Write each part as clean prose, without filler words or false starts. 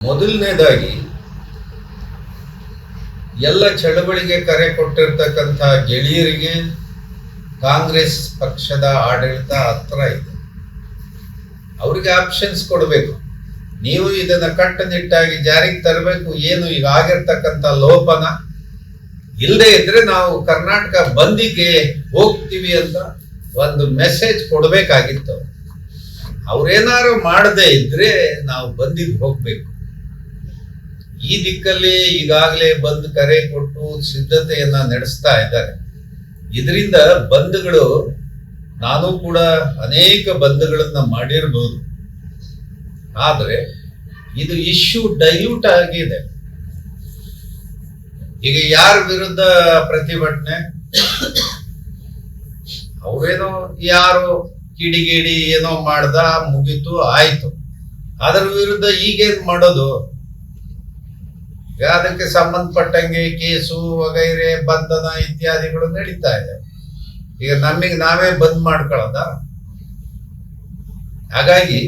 ಮೊದಲನೇದಾಗಿ ಎಲ್ಲ ಚಳವಳಿಗೆ ಕರೆ ಕೊಟ್ಟಿರ್ತಕ್ಕಂಥ ಗೆಳೆಯರಿಗೆ ಕಾಂಗ್ರೆಸ್ ಪಕ್ಷದ ಆಡಳಿತ ಹತ್ರ ಇದೆ. ಅವರಿಗೆ ಆಪ್ಷನ್ಸ್ ಕೊಡಬೇಕು. ನೀವು ಇದನ್ನ ಕಟ್ಟುನಿಟ್ಟಾಗಿ ಜಾರಿಗೆ ತರಬೇಕು. ಏನು ಈಗ ಆಗಿರ್ತಕ್ಕಂಥ ಲೋಪನ ಇಲ್ಲದೆ ಇದ್ರೆ ನಾವು ಕರ್ನಾಟಕ ಬಂದಿಗೆ ಹೋಗ್ತೀವಿ ಅಂತ ಒಂದು ಮೆಸೇಜ್ ಕೊಡಬೇಕಾಗಿತ್ತು. ಅವ್ರೇನಾದ್ರು ಮಾಡದೇ ಇದ್ರೆ ನಾವು ಬಂದಿಗೆ ಹೋಗ್ಬೇಕು. ಈ ದಿಕ್ಕಲ್ಲಿ ಈಗಾಗಲೇ ಬಂದ್ ಕರೆ ಕೊಟ್ಟು ಸಿದ್ಧತೆಯನ್ನ ನಡೆಸ್ತಾ ಇದ್ದಾರೆ. ಇದರಿಂದ ಬಂದ್ಗಳು, ನಾನು ಕೂಡ ಅನೇಕ ಬಂದ್ಗಳನ್ನ ಮಾಡಿರ್ಬೋದು, ಆದ್ರೆ ಇದು ಇಶ್ಯೂ ಡೈಲ್ಯೂಟ್ ಆಗಿದೆ. ಈಗ ಯಾರ ವಿರುದ್ಧ ಪ್ರತಿಭಟನೆ? ಅವ್ರೇನೋ ಯಾರು ಕಿಡಿಗೇಡಿ ಏನೋ ಮಾಡ್ದ, ಮುಗೀತು, ಆಯ್ತು. ಅದರ ವಿರುದ್ಧ ಈಗೇನ್ ಮಾಡೋದು? ಅದಕ್ಕೆ ಸಂಬಂಧಪಟ್ಟಂಗೆ ಕೇಸು ವಗೈರೆ ಬಂಧನ ಇತ್ಯಾದಿಗಳು ನಡೀತಾ ಇದೆ. ಈಗ ನಮಗೆ ನಾವೇ ಬಂದ್ ಮಾಡ್ಕೊಳ್ಳೋದ? ಹಾಗಾಗಿ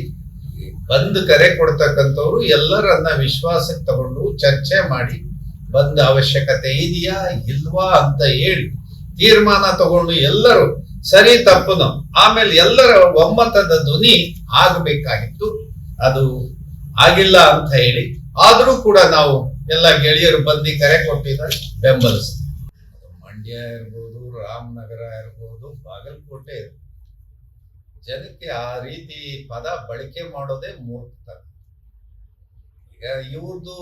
ಬಂದ್ ಕರೆ ಕೊಡ್ತಕ್ಕಂಥವ್ರು ಎಲ್ಲರನ್ನ ವಿಶ್ವಾಸಕ್ಕೆ ತಗೊಂಡು ಚರ್ಚೆ ಮಾಡಿ ಬಂದ್ ಅವಶ್ಯಕತೆ ಇದೆಯಾ ಇಲ್ವಾ ಅಂತ ಹೇಳಿ ತೀರ್ಮಾನ ತಗೊಂಡು ಎಲ್ಲರೂ ಸರಿ ತಪ್ಪನು ಆಮೇಲೆ ಎಲ್ಲರ ಒಮ್ಮತದ ಧ್ವನಿ ಆಗಬೇಕಾಗಿತ್ತು. ಅದು ಆಗಿಲ್ಲ ಅಂತ ಹೇಳಿ ಆದ್ರೂ ಕೂಡ ನಾವು ಎಲ್ಲ ಗೆಳೆಯರು ಬಂದು ಕರೆ ಕೊಟ್ಟಿದ್ದಾರೆ, ಬೆಂಬಲಿಸ್ತೀವಿ. ಮಂಡ್ಯ ಇರ್ಬೋದು, ರಾಮನಗರ ಇರ್ಬೋದು, ಬಾಗಲಕೋಟೆ ಇರ್ಬೋದು, ಜನಕ್ಕೆ ಆ ರೀತಿ ಪದ ಬಳಕೆ ಮಾಡೋದೇ ಮೂರ್ಖತನ. ಈಗ ಇವ್ರದ್ದು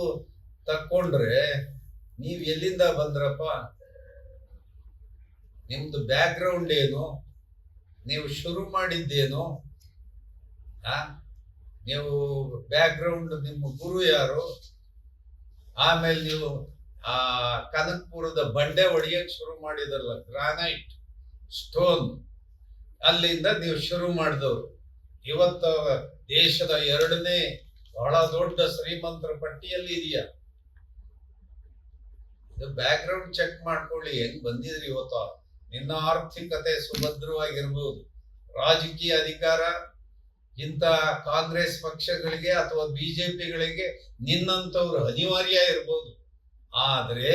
ತಕ್ಕೊಂಡ್ರೆ ನೀವ್ ಎಲ್ಲಿಂದ ಬಂದ್ರಪ್ಪ? ನಿಮ್ದು ಬ್ಯಾಕ್ ಗ್ರೌಂಡ್ ಏನು? ನೀವು ಶುರು ಮಾಡಿದ್ದೇನು? ನೀವು ಬ್ಯಾಕ್ ಗ್ರೌಂಡ್, ನಿಮ್ಮ ಗುರು ಯಾರು? ಆಮೇಲೆ ನೀವು ಆ ಕನಕಪುರದ ಬಂಡೆ ಹೊಡೆಯಕ್ ಶುರು ಮಾಡಿದಲ್ಲ, ಗ್ರಾನೈಟ್ ಸ್ಟೋನ್, ಅಲ್ಲಿಂದ ನೀವು ಶುರು ಮಾಡಿದವರು. ಇವತ್ತು ದೇಶದ 2ನೇ ಬಹಳ ದೊಡ್ಡ ಶ್ರೀಮಂತರ ಪಟ್ಟಿಯಲ್ಲಿ ಇದೆಯಾ? ಇದು ಬ್ಯಾಕ್ ಗ್ರೌಂಡ್ ಚೆಕ್ ಮಾಡ್ಕೊಳ್ಳಿ, ಹೆಂಗ್ ಬಂದಿದ್ರಿ ಇವತ್ತು. ನಿನ್ನ ಆರ್ಥಿಕತೆ ಸುಭದ್ರವಾಗಿರ್ಬೋದು, ರಾಜಕೀಯ ಅಧಿಕಾರ ಇಂಥ ಕಾಂಗ್ರೆಸ್ ಪಕ್ಷಗಳಿಗೆ ಅಥವಾ ಬಿಜೆಪಿಗಳಿಗೆ ನಿನ್ನಂತವ್ರು ಅನಿವಾರ್ಯ ಇರ್ಬೋದು. ಆದ್ರೆ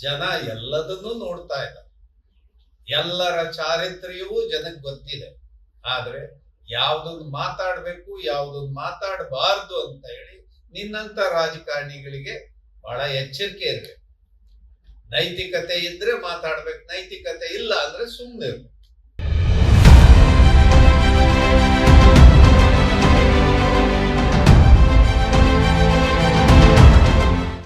ಜನ ಎಲ್ಲದನ್ನೂ ನೋಡ್ತಾ ಇದ್ದಾರೆ. ಎಲ್ಲರ ಚಾರಿತ್ರ್ಯವೂ ಜನಕ್ಕೆ ಗೊತ್ತಿದೆ. ಆದ್ರೆ ಯಾವ್ದೊಂದು ಮಾತಾಡ್ಬೇಕು, ಯಾವ್ದೊಂದು ಮಾತಾಡಬಾರ್ದು ಅಂತ ಹೇಳಿ ನಿನ್ನಂತ ರಾಜಕಾರಣಿಗಳಿಗೆ ಬಹಳ ಎಚ್ಚರಿಕೆ ಇರ್ಬೇಕು. ನೈತಿಕತೆ ಇದ್ರೆ ಮಾತಾಡ್ಬೇಕು, ನೈತಿಕತೆ ಇಲ್ಲ ಅಂದ್ರೆ ಸುಮ್ಮನೆ ಇರ್ಬೇಕು.